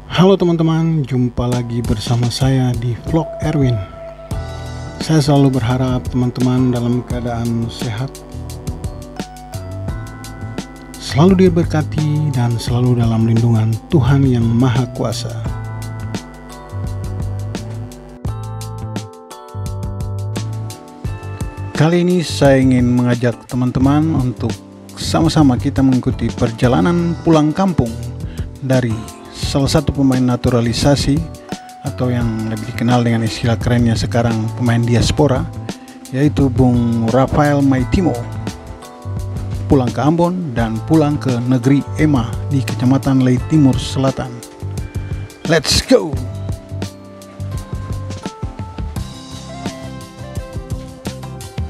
Halo teman-teman, jumpa lagi bersama saya di vlog Erwin. Saya selalu berharap teman-teman dalam keadaan sehat, selalu diberkati dan selalu dalam lindungan Tuhan yang Maha Kuasa. Kali ini saya ingin mengajak teman-teman untuk sama-sama kita mengikuti perjalanan pulang kampung dari salah satu pemain naturalisasi atau yang lebih dikenal dengan istilah kerennya sekarang pemain diaspora, yaitu Bung Rafael Maitimo, pulang ke Ambon dan pulang ke negeri Ema di Kecamatan Lei Timur Selatan. Let's go!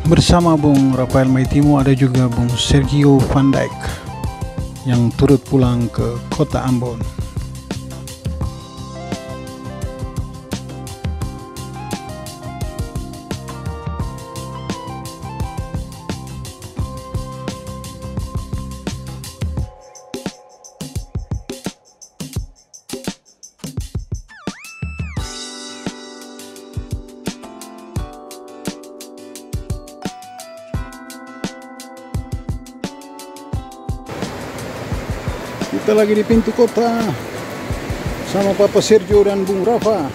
Bersama Bung Rafael Maitimo ada juga Bung Sergio Van Dijk yang turut pulang ke kota Ambon. Kita lagi di pintu kota sama Papa Sergio dan Bung Rafa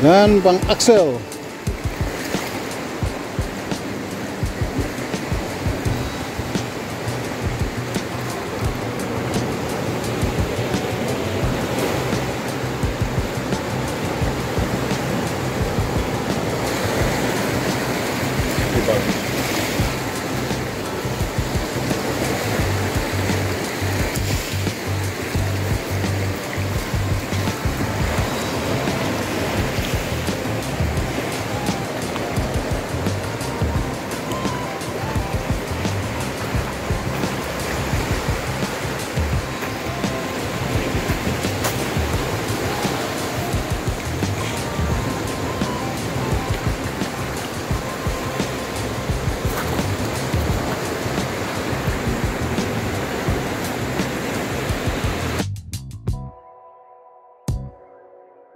dan Bang Axel.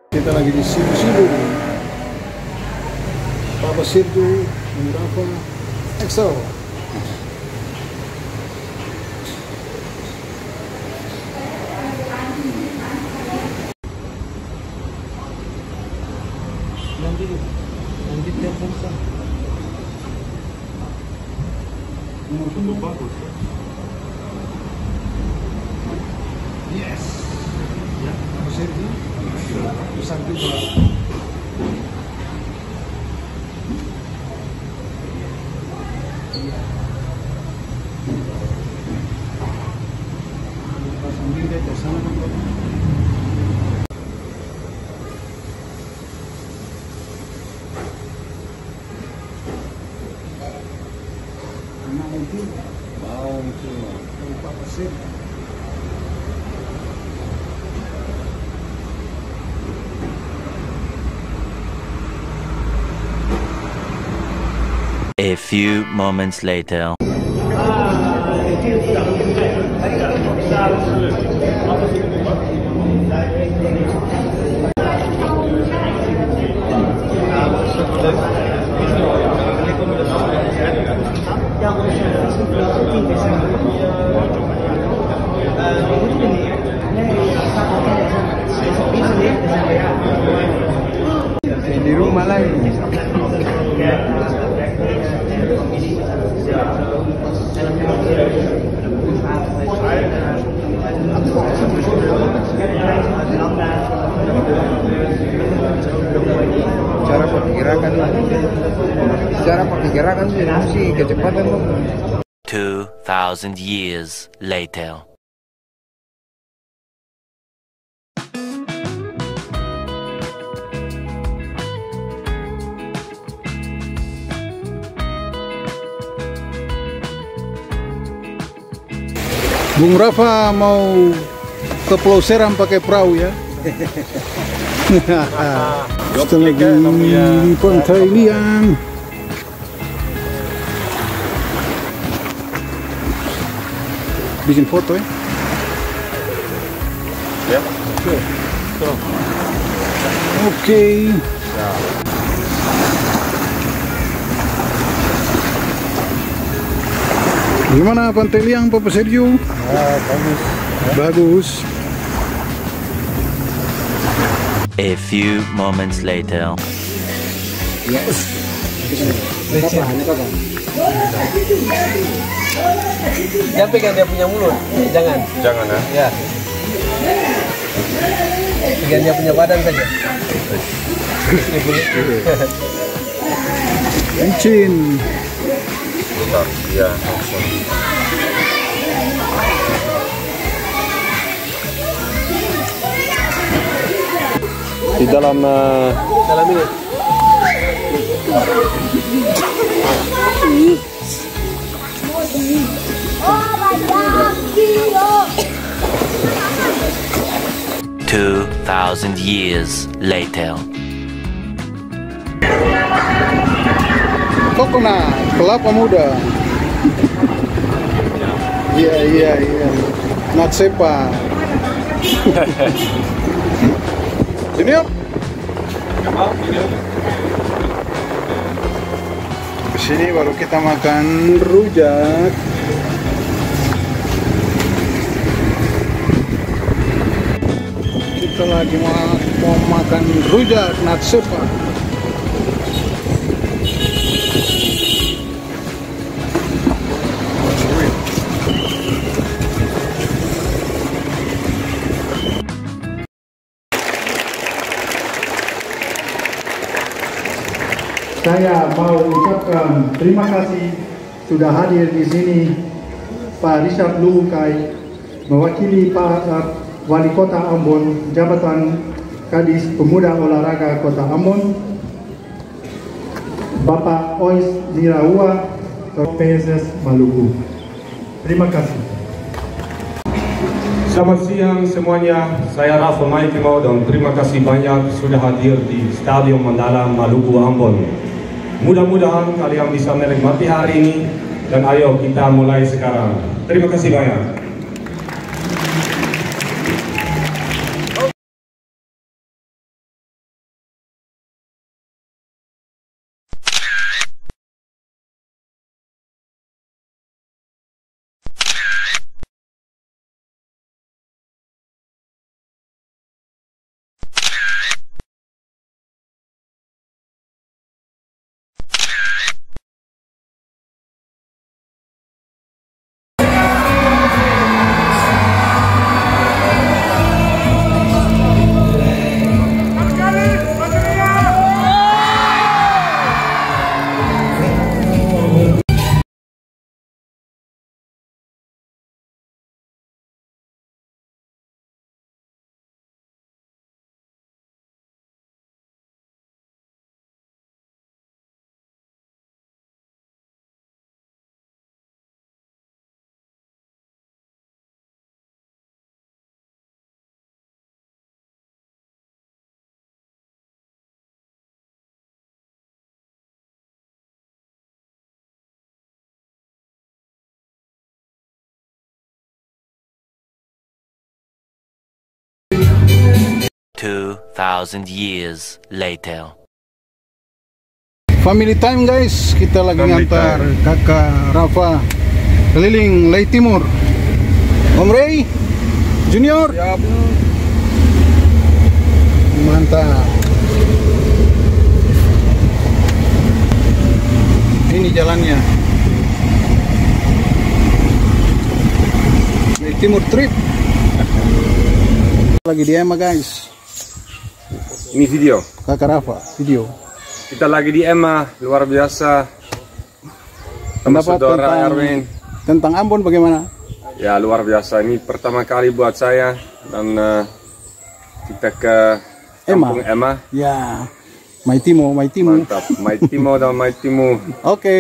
Kita lagi di Sibu-Sibu. Papa Sergio, Bung Rafa, Axel. Nanti telepon sah. Tunggu bagus. Yes. Ya, Papa Sergio. Sampai A few moments later. Di rumah lagi. Cara pakai gerakan sih kecepatan 2,000 years later. Bung Rafa mau ke Pulau Seram pakai perahu ya. Kita lagi di Pantai Liang. Bikin foto ya? Ya. Oke. Gimana Pantai Liang, Papa Sergio? Bagus. Bagus. A few moments later. Jangan pegang dia punya mulut, jangan. Jangan ya. Ya. Pegang dia punya badan saja. Licin. Iya, langsung. Di dalam Dalam ini. 2,000 years later. Coconut, kelapa muda. Iya. Natsepa. Junior. Kesini baru kita makan rujak. Kita lagi mau makan rujak Natsepa. Saya mau ucapkan terima kasih sudah hadir di sini Pak Richard Luhukai, mewakili Pak Wali Kota Ambon, Jabatan Kadis Pemuda Olahraga Kota Ambon, Bapak Ois Nirawa, PSS Maluku. Terima kasih. Selamat siang semuanya, saya Rafa Maitimo dan terima kasih banyak sudah hadir di Stadion Mandala Maluku Ambon. Mudah-mudahan kalian bisa menikmati hari ini dan ayo kita mulai sekarang. Terima kasih banyak. Two 2,000 years later. Family time guys, kita lagi ngantar kakak Rafa keliling Lei Timur. Om Ray, Junior. Mantap. Ini jalannya. Lei Timur trip. Lagi di EMA guys. Ini video. Kakak Rafa, video. Kita lagi di EMA, luar biasa. Sama saudara Erwin. Tentang Ambon bagaimana? Ya luar biasa, ini pertama kali buat saya. Dan kita ke kampung EMA. Ya, Maitimo. Mantap, Maitimo dan Maitimo. Oke,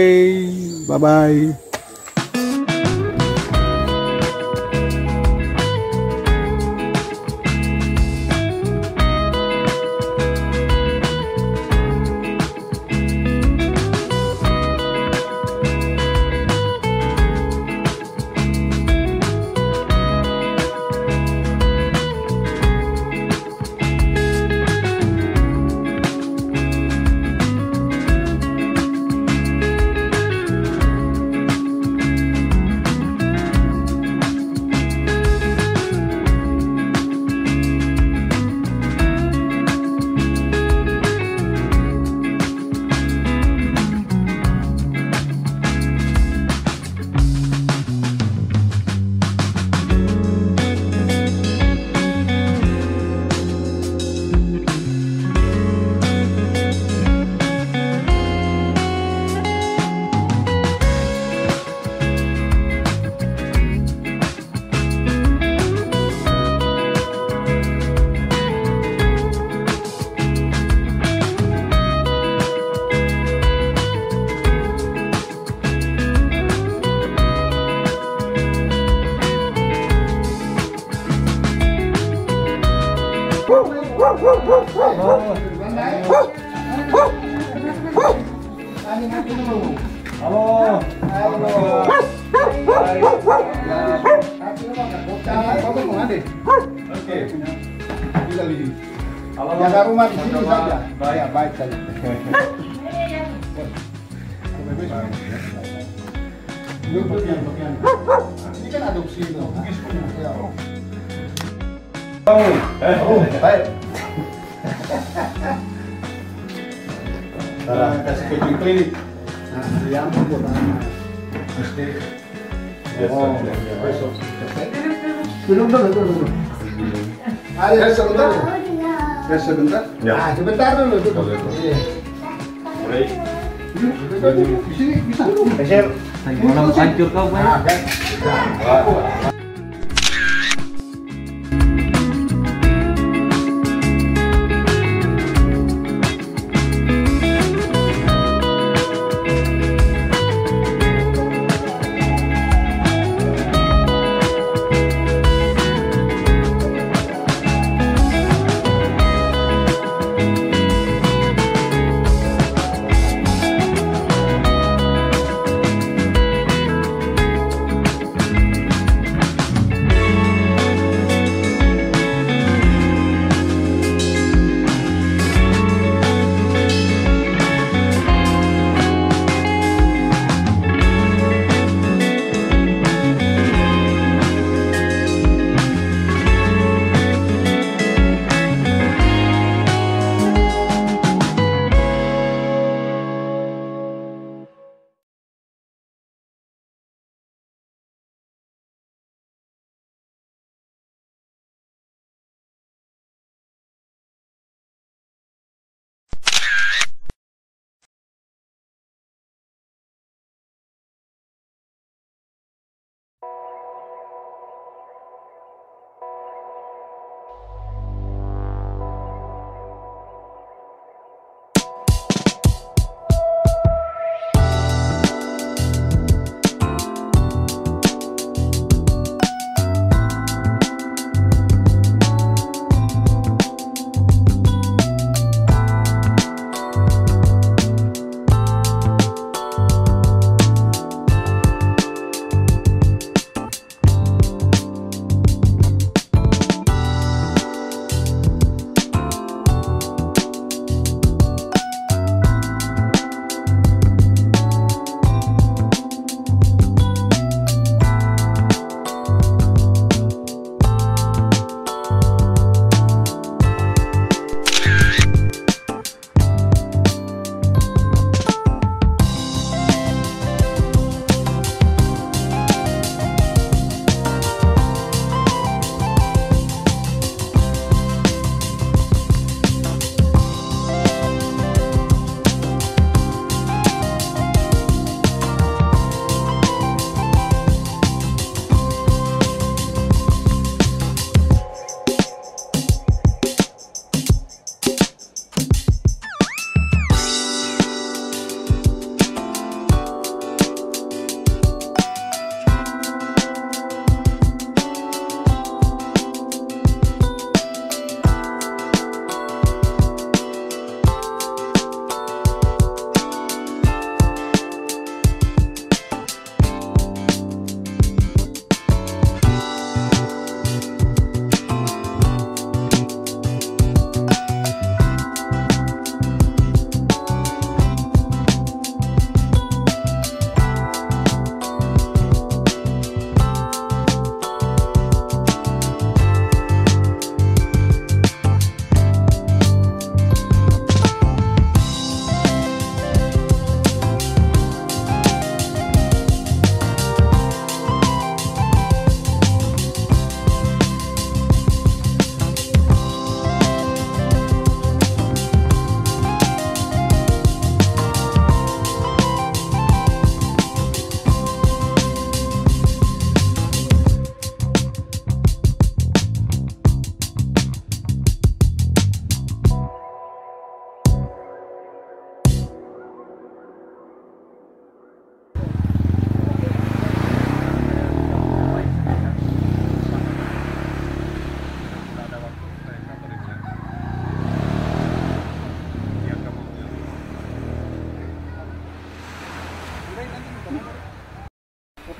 bye-bye. Jaga rumah di sini saja. Baik saja. Ini kan adopsi itu. Baik. Kasih kucing klinik. Yang dulu. Ayo sebentar. Sebentar. Ya. Sebentar dulu. Iya. Mulai. Di sini bisa. Geser. Hancur kau, Pak.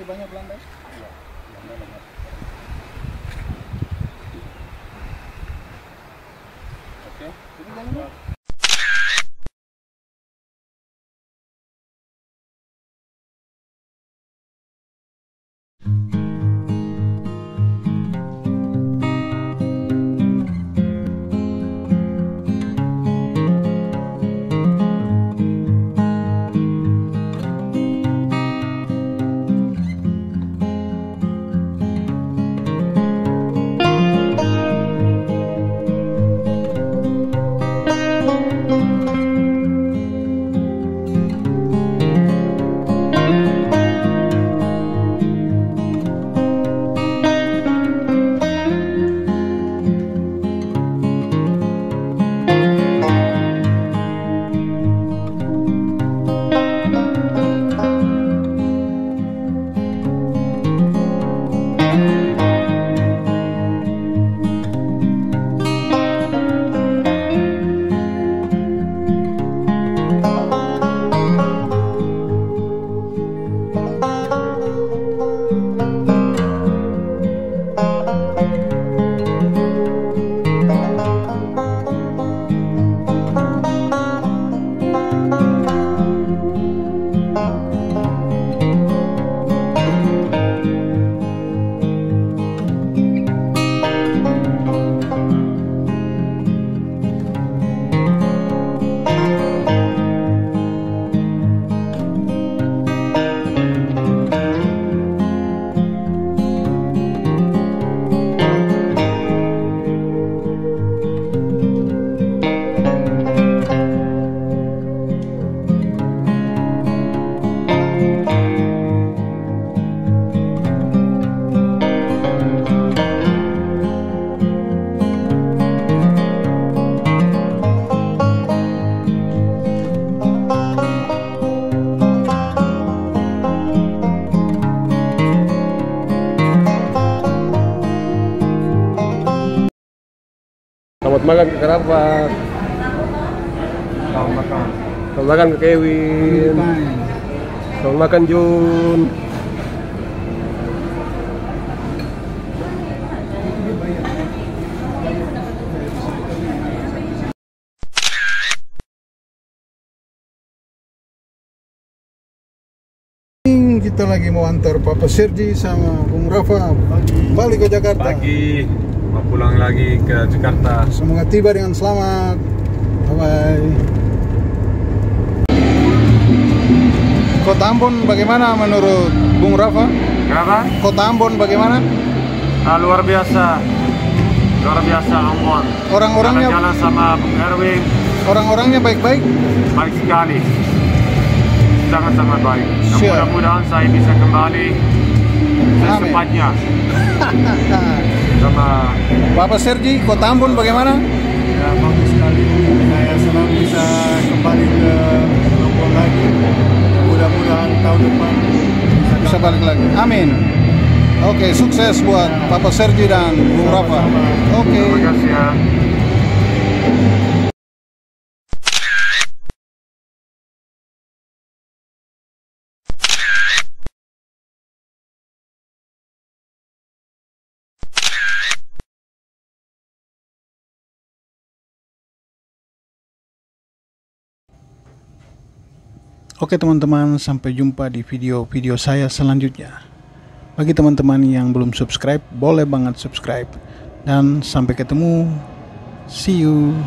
banyak Belanda? Iya, Belanda banyak. Oke, jadi jangan. Selamat makan ke Kerabat. Selamat makan ke Kevin. Selamat makan Jun. Kita lagi mau antar Papa Sergi sama Bung Rafa balik ke Jakarta. Pagi, mau pulang lagi ke Jakarta. Semoga tiba dengan selamat. Bye-bye. Kota Ambon bagaimana menurut Bung Rafa? Kenapa? Kota Ambon bagaimana? Luar biasa Ambon. Orang-orangnya Jalan sama Bung Erwin, orang-orangnya baik-baik. baik sekali, sangat baik. Siap. Mudah-mudahan saya bisa kembali secepatnya. Sama Bapak Sergi, Kota Ambon bagaimana? Ya, bagus sekali. Saya senang bisa kembali ke Ambon lagi. Mudah-mudahan tahun depan Bisa balik lagi. Amin. Oke, sukses buat Papa Sergi dan Bung Rafa. Oke. terima kasih ya. Oke teman-teman, sampai jumpa di video-video saya selanjutnya. Bagi teman-teman yang belum subscribe, boleh banget subscribe. Dan sampai ketemu. See you.